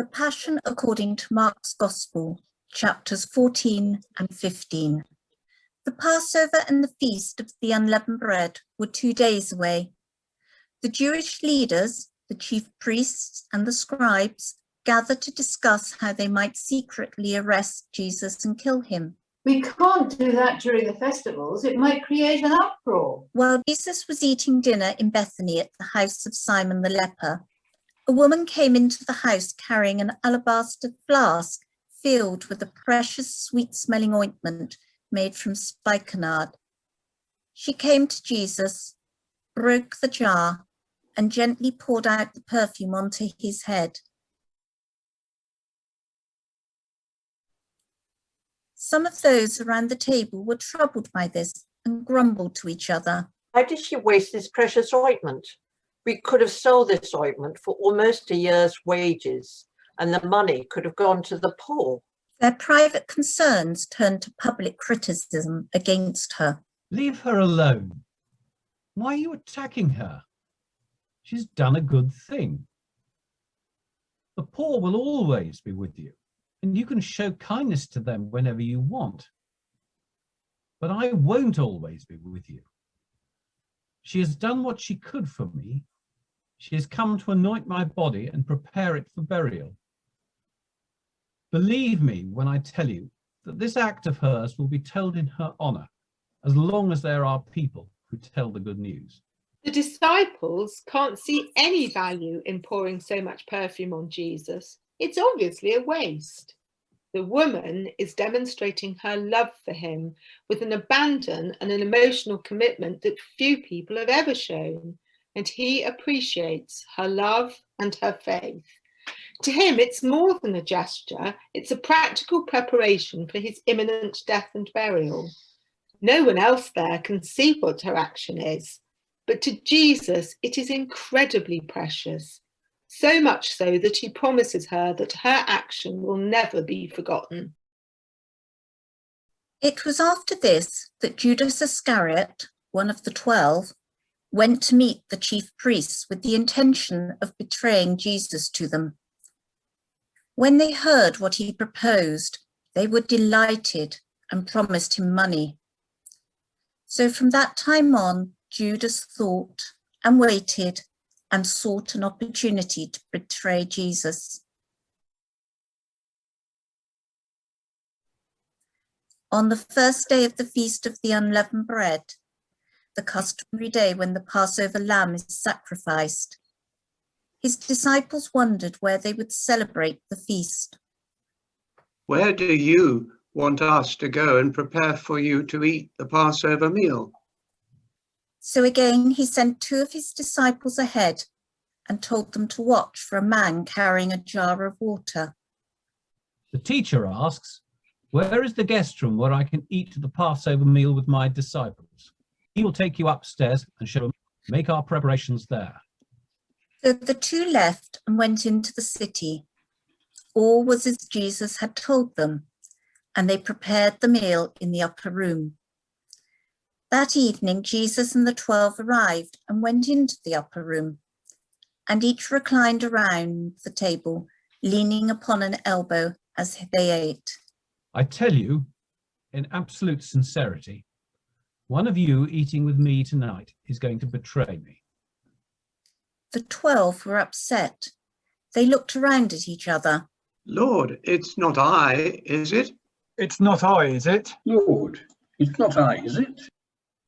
The Passion according to Mark's Gospel, chapters 14 and 15. The Passover and the Feast of the Unleavened Bread were 2 days away. The Jewish leaders, the chief priests and the scribes, gathered to discuss how they might secretly arrest Jesus and kill him. We can't do that during the festivals. It might create an uproar. While Jesus was eating dinner in Bethany at the house of Simon the leper, a woman came into the house carrying an alabaster flask filled with a precious sweet-smelling ointment made from spikenard. She came to Jesus, broke the jar, and gently poured out the perfume onto his head. Some of those around the table were troubled by this and grumbled to each other. Why did she waste this precious ointment? We could have sold this ointment for almost a year's wages, and the money could have gone to the poor. Their private concerns turned to public criticism against her. Leave her alone. Why are you attacking her? She's done a good thing. The poor will always be with you, and you can show kindness to them whenever you want. But I won't always be with you. She has done what she could for me. She has come to anoint my body and prepare it for burial. Believe me when I tell you that this act of hers will be told in her honor, as long as there are people who tell the good news. The disciples can't see any value in pouring so much perfume on Jesus. It's obviously a waste. The woman is demonstrating her love for him with an abandon and an emotional commitment that few people have ever shown, and he appreciates her love and her faith. To him, it's more than a gesture, it's a practical preparation for his imminent death and burial. No one else there can see what her action is, but to Jesus, it is incredibly precious. So much so that he promises her that her action will never be forgotten. It was after this that Judas Iscariot, one of the 12, went to meet the chief priests with the intention of betraying Jesus to them. When they heard what he proposed, they were delighted and promised him money. So from that time on, Judas thought and waited and sought an opportunity to betray Jesus. On the first day of the Feast of the Unleavened Bread, the customary day when the Passover lamb is sacrificed, his disciples wondered where they would celebrate the feast. Where do you want us to go and prepare for you to eat the Passover meal? So again, he sent 2 of his disciples ahead and told them to watch for a man carrying a jar of water. The teacher asks, where is the guest room where I can eat the Passover meal with my disciples? He will take you upstairs and make our preparations there. So the 2 left and went into the city. All was as Jesus had told them, and they prepared the meal in the upper room. That evening, Jesus and the 12 arrived and went into the upper room, and each reclined around the table, leaning upon an elbow as they ate. I tell you, in absolute sincerity, one of you eating with me tonight is going to betray me. The 12 were upset. They looked around at each other. Lord, it's not I, is it? It's not I, is it? Lord, it's not I, is it?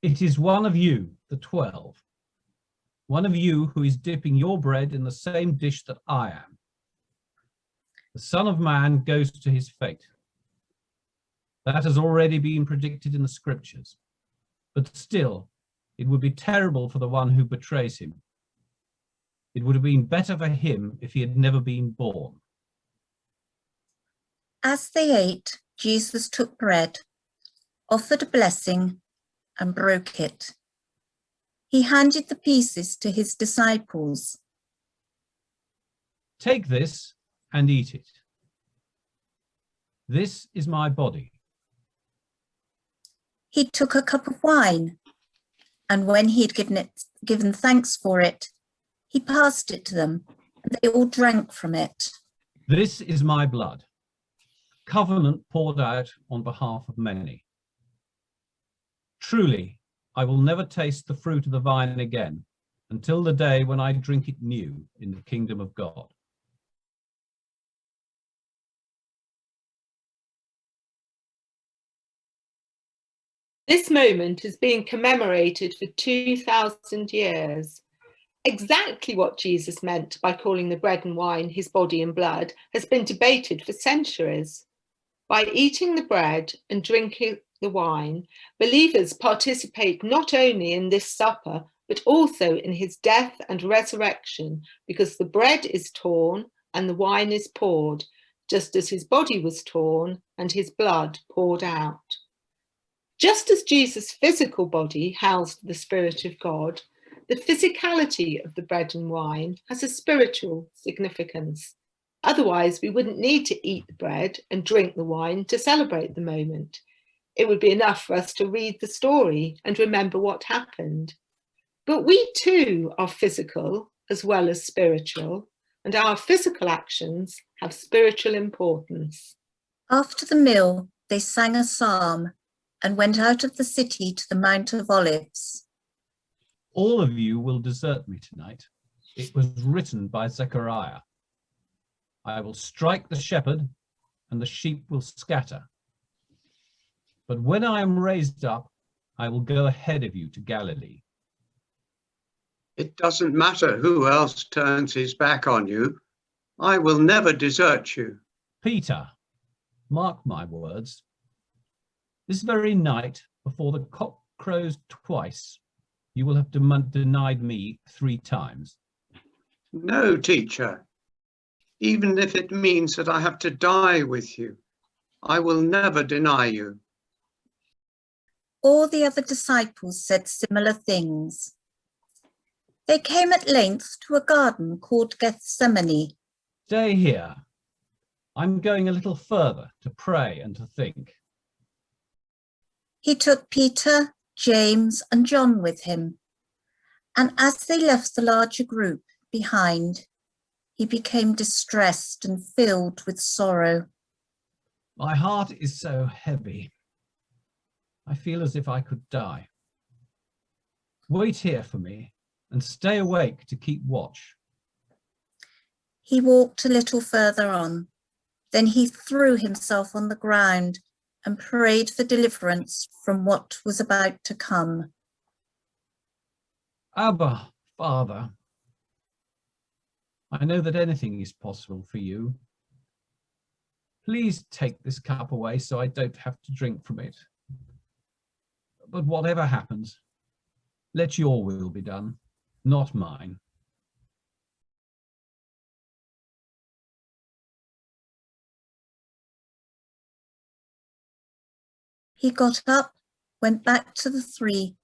It is one of you, the 12. One of you who is dipping your bread in the same dish that I am. The Son of Man goes to his fate. That has already been predicted in the scriptures. But still, it would be terrible for the one who betrays him. It would have been better for him if he had never been born. As they ate, Jesus took bread, offered a blessing, and broke it. He handed the pieces to his disciples. Take this and eat it. This is my body. He took a cup of wine, and when he had given thanks for it, he passed it to them, and they all drank from it. This is my blood, covenant poured out on behalf of many. Truly, I will never taste the fruit of the vine again until the day when I drink it new in the kingdom of God. This moment is being commemorated for 2,000 years. Exactly what Jesus meant by calling the bread and wine his body and blood has been debated for centuries. By eating the bread and drinking the wine, believers participate not only in this supper, but also in his death and resurrection, because the bread is torn and the wine is poured, just as his body was torn and his blood poured out. Just as Jesus' physical body housed the Spirit of God, the physicality of the bread and wine has a spiritual significance. Otherwise, we wouldn't need to eat the bread and drink the wine to celebrate the moment. It would be enough for us to read the story and remember what happened. But we too are physical as well as spiritual, and our physical actions have spiritual importance. After the meal, they sang a psalm and went out of the city to the Mount of Olives. All of you will desert me tonight. It was written by Zechariah. I will strike the shepherd and the sheep will scatter. But when I am raised up, I will go ahead of you to Galilee. It doesn't matter who else turns his back on you. I will never desert you. Peter, mark my words. This very night, before the cock crows twice, you will have denied me 3 times. No, teacher. Even if it means that I have to die with you, I will never deny you. All the other disciples said similar things. They came at length to a garden called Gethsemane. Stay here. I'm going a little further to pray and to think. He took Peter, James, and John with him, and as they left the larger group behind, he became distressed and filled with sorrow. My heart is so heavy. I feel as if I could die. Wait here for me and stay awake to keep watch. He walked a little further on. Then he threw himself on the ground and prayed for deliverance from what was about to come. Abba, Father, I know that anything is possible for you. Please take this cup away so I don't have to drink from it. But whatever happens, let your will be done, not mine. He got up, went back to the 3,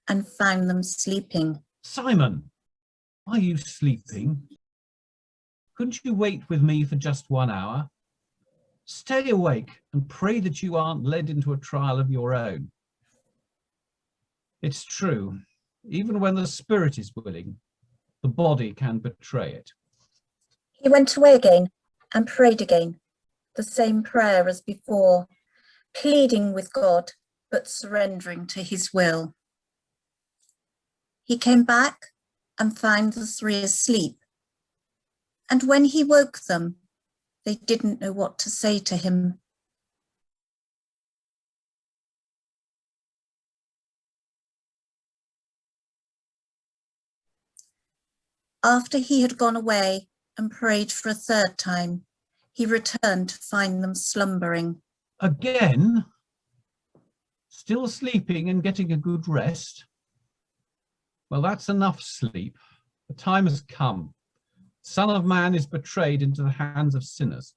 and found them sleeping. Simon, are you sleeping? Couldn't you wait with me for just 1 hour? Stay awake and pray that you aren't led into a trial of your own. It's true, even when the spirit is willing, the body can betray it. He went away again and prayed again, the same prayer as before, pleading with God, but surrendering to his will. He came back and found the 3 asleep. And when he woke them, they didn't know what to say to him. After he had gone away and prayed for a 3rd time, he returned to find them slumbering. Again? Still sleeping and getting a good rest? Well, that's enough sleep. The time has come. Son of Man is betrayed into the hands of sinners.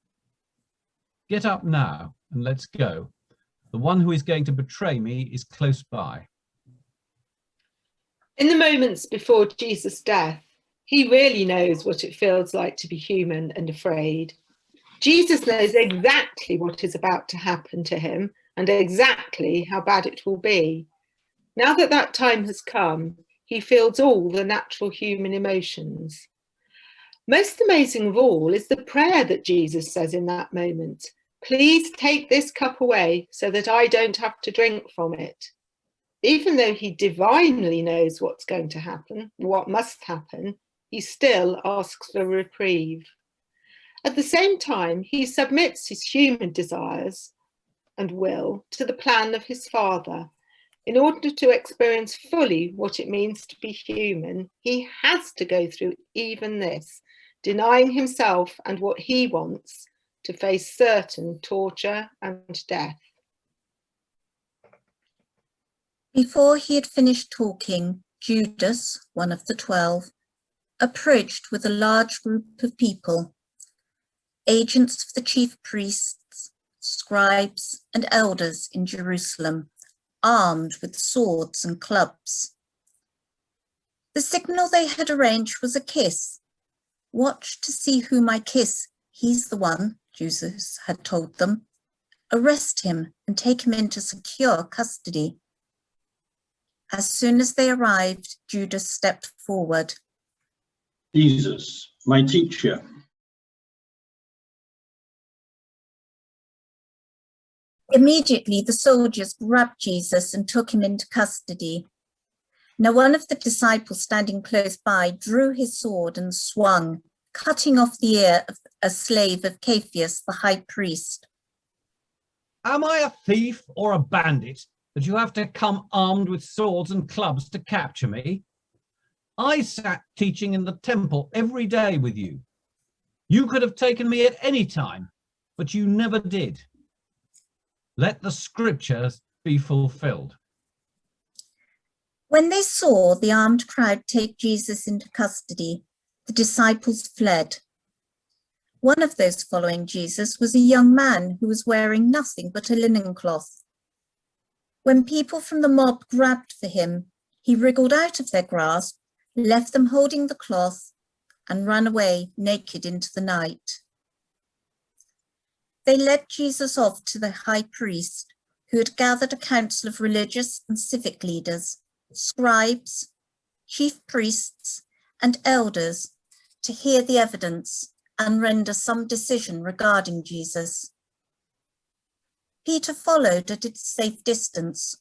Get up now and let's go. The one who is going to betray me is close by. In the moments before Jesus' death, he really knows what it feels like to be human and afraid. Jesus knows exactly what is about to happen to him and exactly how bad it will be. Now that that time has come, he feels all the natural human emotions. Most amazing of all is the prayer that Jesus says in that moment. Please take this cup away so that I don't have to drink from it. Even though he divinely knows what's going to happen, what must happen, he still asks for reprieve. At the same time, he submits his human desires and will to the plan of his Father. In order to experience fully what it means to be human, he has to go through even this, denying himself and what he wants to face certain torture and death. Before he had finished talking, Judas, one of the 12, approached with a large group of people, agents of the chief priests, scribes, and elders in Jerusalem, armed with swords and clubs. The signal they had arranged was a kiss. Watch to see whom I kiss. He's the one, Jesus had told them. Arrest him and take him into secure custody. As soon as they arrived, Judas stepped forward. Jesus, my teacher. Immediately, the soldiers grabbed Jesus and took him into custody. Now, one of the disciples standing close by drew his sword and swung, cutting off the ear of a slave of Caiaphas, the high priest. Am I a thief or a bandit that you have to come armed with swords and clubs to capture me? I sat teaching in the temple every day with you. You could have taken me at any time, but you never did. Let the scriptures be fulfilled. When they saw the armed crowd take Jesus into custody, the disciples fled. One of those following Jesus was a young man who was wearing nothing but a linen cloth. When people from the mob grabbed for him, he wriggled out of their grasp, left them holding the cloth, and ran away naked into the night. They led Jesus off to the high priest, who had gathered a council of religious and civic leaders, scribes, chief priests, and elders to hear the evidence and render some decision regarding Jesus. Peter followed at a safe distance,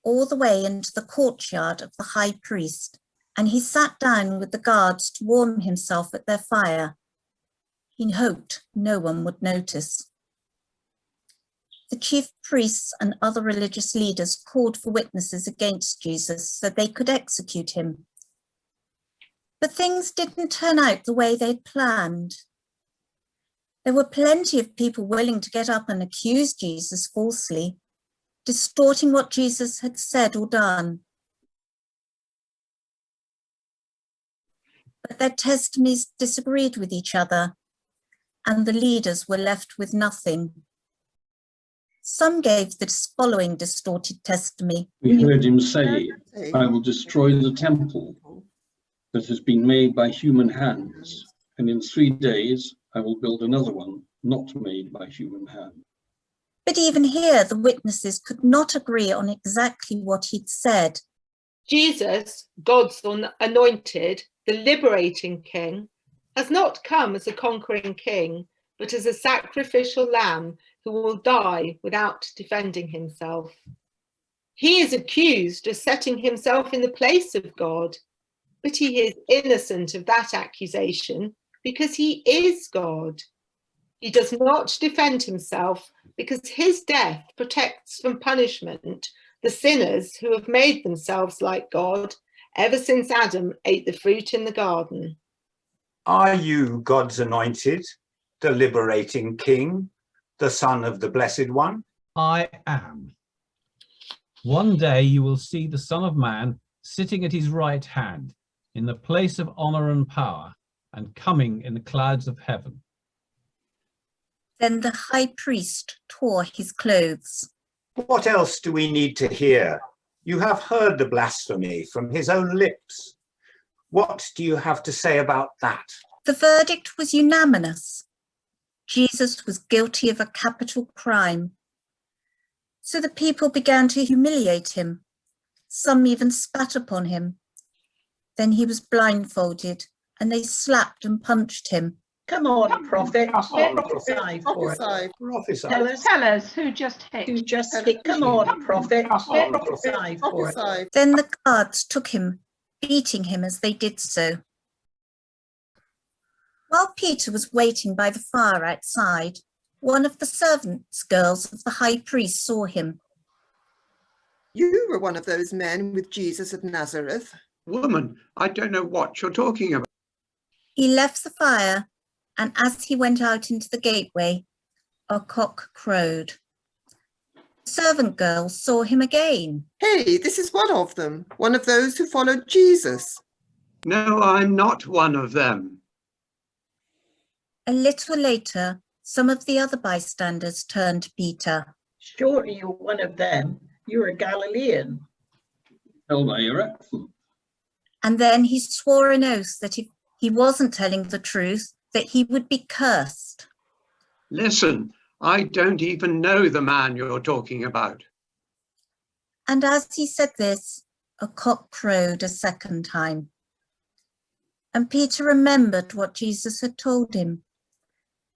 all the way into the courtyard of the high priest, and he sat down with the guards to warm himself at their fire. He hoped no one would notice. The chief priests and other religious leaders called for witnesses against Jesus so they could execute him. But things didn't turn out the way they'd planned. There were plenty of people willing to get up and accuse Jesus falsely, distorting what Jesus had said or done. But their testimonies disagreed with each other, and the leaders were left with nothing. Some gave the following distorted testimony. We heard him say, I will destroy the temple that has been made by human hands, and in 3 days I will build another one not made by human hand. But even here, the witnesses could not agree on exactly what he'd said. Jesus, God's anointed, the liberating king, has not come as a conquering king, but as a sacrificial lamb who will die without defending himself. He is accused of setting himself in the place of God, but he is innocent of that accusation because he is God. He does not defend himself because his death protects from punishment the sinners who have made themselves like God ever since Adam ate the fruit in the garden. Are you God's anointed, the liberating king, the son of the blessed one? I am. One day you will see the Son of Man sitting at his right hand in the place of honor and power and coming in the clouds of heaven. Then the high priest tore his clothes. What else do we need to hear? You have heard the blasphemy from his own lips. What do you have to say about that? The verdict was unanimous. Jesus was guilty of a capital crime. So the people began to humiliate him. Some even spat upon him. Then he was blindfolded, and they slapped and punched him. Come on, prophet. on, Prophesy for us. Prophesy. Tell us who just hit. Come on, prophet. Prophesy for us. Then the guards took him, beating him as they did so. While Peter was waiting by the fire outside, one of the servants' girls of the high priest saw him. You were one of those men with Jesus of Nazareth. Woman, I don't know what you're talking about. He left the fire, and as he went out into the gateway, a cock crowed. The servant girl saw him again. Hey, this is one of them, one of those who followed Jesus. No, I'm not one of them. A little later, some of the other bystanders turned to Peter. Surely you're one of them. You're a Galilean. Tell by your accent. And then he swore an oath that if he wasn't telling the truth, that he would be cursed. Listen, I don't even know the man you're talking about. And as he said this, a cock crowed a second time. And Peter remembered what Jesus had told him.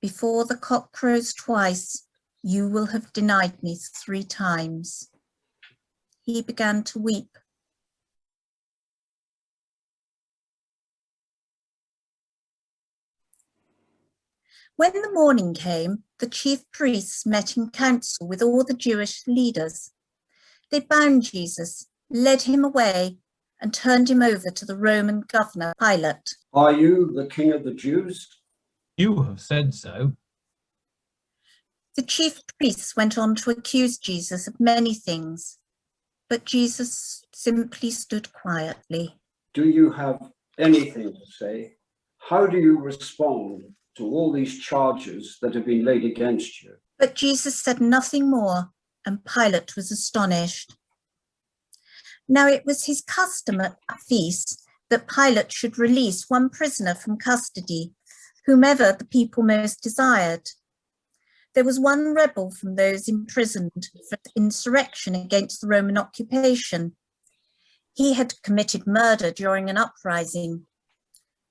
Before the cock crows twice, you will have denied me 3 times. He began to weep. When the morning came, the chief priests met in council with all the Jewish leaders. They bound Jesus, led him away, and turned him over to the Roman governor, Pilate. Are you the king of the Jews? You have said so. The chief priests went on to accuse Jesus of many things, but Jesus simply stood quietly. Do you have anything to say? How do you respond to all these charges that have been laid against you? But Jesus said nothing more, and Pilate was astonished. Now it was his custom at feasts that Pilate should release one prisoner from custody, whomever the people most desired. There was one rebel from those imprisoned for insurrection against the Roman occupation. He had committed murder during an uprising.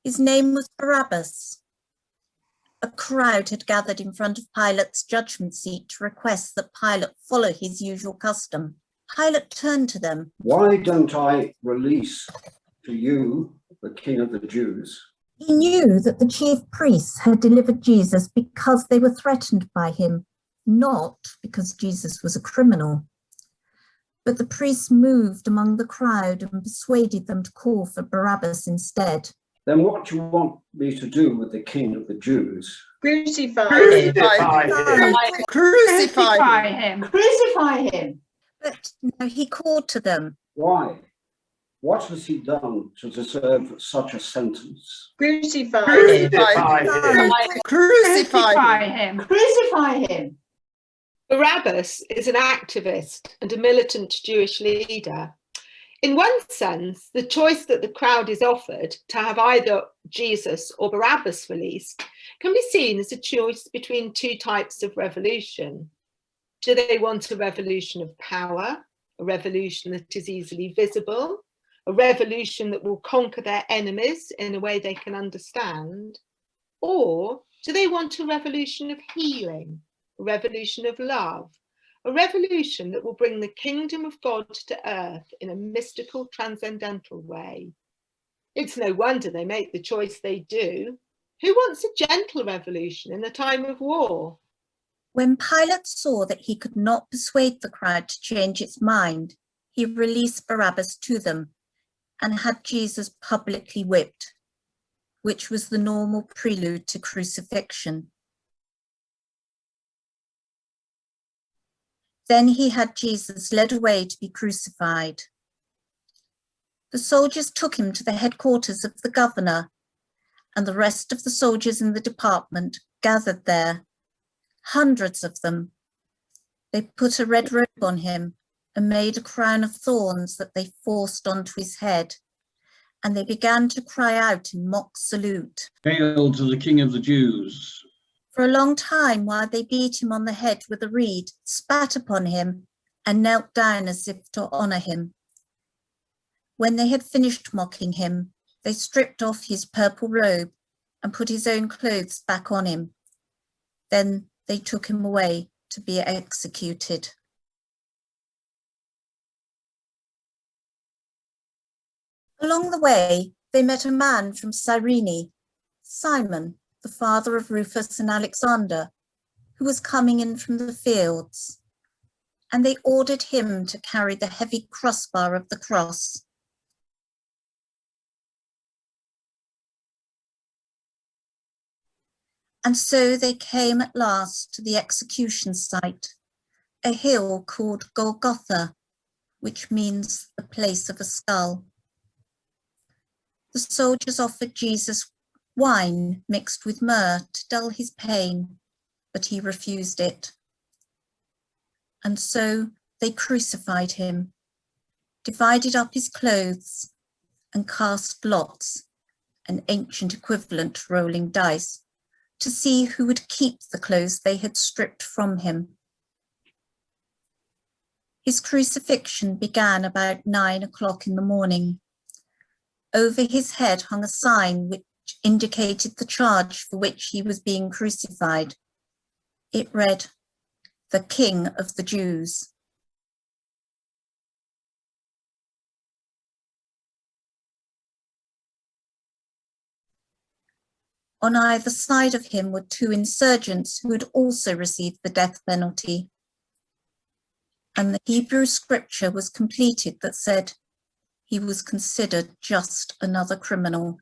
His name was Barabbas. A crowd had gathered in front of Pilate's judgment seat to request that Pilate follow his usual custom. Pilate turned to them. Why don't I release to you the king of the Jews? He knew that the chief priests had delivered Jesus because they were threatened by him, not because Jesus was a criminal. But the priests moved among the crowd and persuaded them to call for Barabbas instead. Then what do you want me to do with the king of the Jews? Crucify him. Crucify him. Crucify him. But now he called to them. Why? What has he done to deserve such a sentence? Crucify him. Crucify him. Crucify him. Barabbas is an activist and a militant Jewish leader. In one sense, the choice that the crowd is offered to have either Jesus or Barabbas released can be seen as a choice between 2 types of revolution. Do they want a revolution of power, a revolution that is easily visible, a revolution that will conquer their enemies in a way they can understand? Or do they want a revolution of healing, a revolution of love, a revolution that will bring the kingdom of God to earth in a mystical, transcendental way? It's no wonder they make the choice they do. Who wants a gentle revolution in a time of war? When Pilate saw that he could not persuade the crowd to change its mind, he released Barabbas to them and had Jesus publicly whipped, which was the normal prelude to crucifixion. Then he had Jesus led away to be crucified. The soldiers took him to the headquarters of the governor, and the rest of the soldiers in the department gathered there, hundreds of them. They put a red robe on him and made a crown of thorns that they forced onto his head, and they began to cry out in mock salute. Hail to the King of the Jews. For a long time, while they beat him on the head with a reed, spat upon him, and knelt down as if to honour him. When they had finished mocking him, They stripped off his purple robe and put his own clothes back on him. Then they took him away to be executed. Along the way, they met a man from Cyrene, Simon, the father of Rufus and Alexander, who was coming in from the fields, and they ordered him to carry the heavy crossbar of the cross. And so they came at last to the execution site, a hill called Golgotha, which means the place of a skull. The soldiers offered Jesus wine mixed with myrrh to dull his pain, but he refused it. And so they crucified him, divided up his clothes, and cast lots, an ancient equivalent to rolling dice, to see who would keep the clothes they had stripped from him. His crucifixion began about 9 o'clock in the morning. Over his head hung a sign which indicated the charge for which he was being crucified. It read, "The King of the Jews." On either side of him were 2 insurgents who had also received the death penalty. And the Hebrew scripture was completed that said, he was considered just another criminal.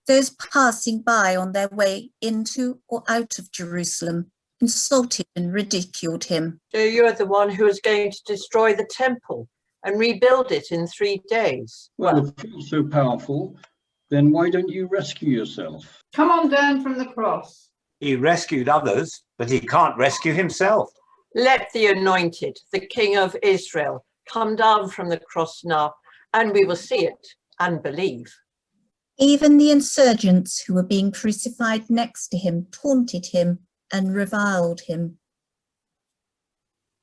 Those passing by on their way into or out of Jerusalem insulted and ridiculed him. So you're the one who is going to destroy the temple and rebuild it in 3 days. Well, if you're so powerful, then why don't you rescue yourself? Come on down from the cross. He rescued others, but he can't rescue himself. Let the anointed, the King of Israel, come down from the cross now, and we will see it and believe. Even the insurgents who were being crucified next to him taunted him and reviled him.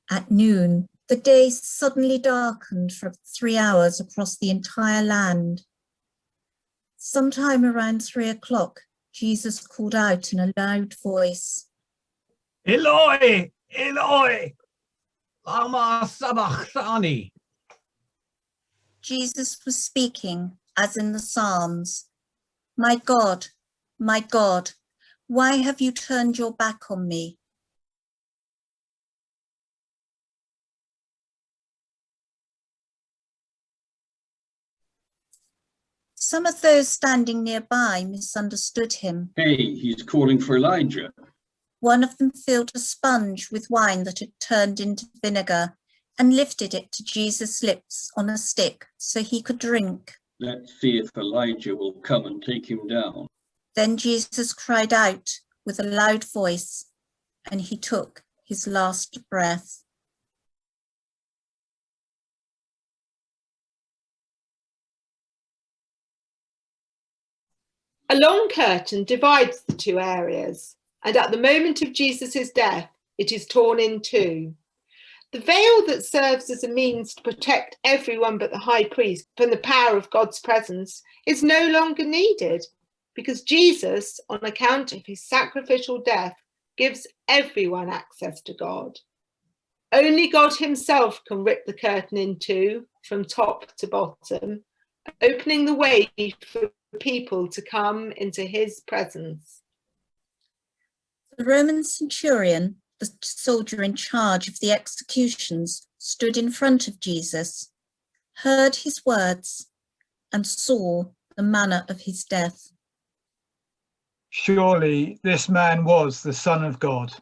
At noon, the day suddenly darkened for 3 hours across the entire land. Sometime around 3 o'clock, Jesus called out in a loud voice, Eloi, Eloi, lama sabachthani. Jesus was speaking, as in the Psalms, my God, why have you turned your back on me?" Some of those standing nearby misunderstood him. Hey, he's calling for Elijah. One of them filled a sponge with wine that had turned into vinegar and lifted it to Jesus' lips on a stick so he could drink. Let's see if Elijah will come and take him down. Then Jesus cried out with a loud voice, and he took his last breath. A long curtain divides the 2 areas, and at the moment of Jesus' death, it is torn in 2. The veil that serves as a means to protect everyone but the high priest from the power of God's presence is no longer needed, because Jesus, on account of his sacrificial death, gives everyone access to God. Only God himself can rip the curtain in 2 from top to bottom, opening the way for people to come into his presence. The Roman centurion, the soldier in charge of the executions, stood in front of Jesus, heard his words, and saw the manner of his death. Surely this man was the Son of God.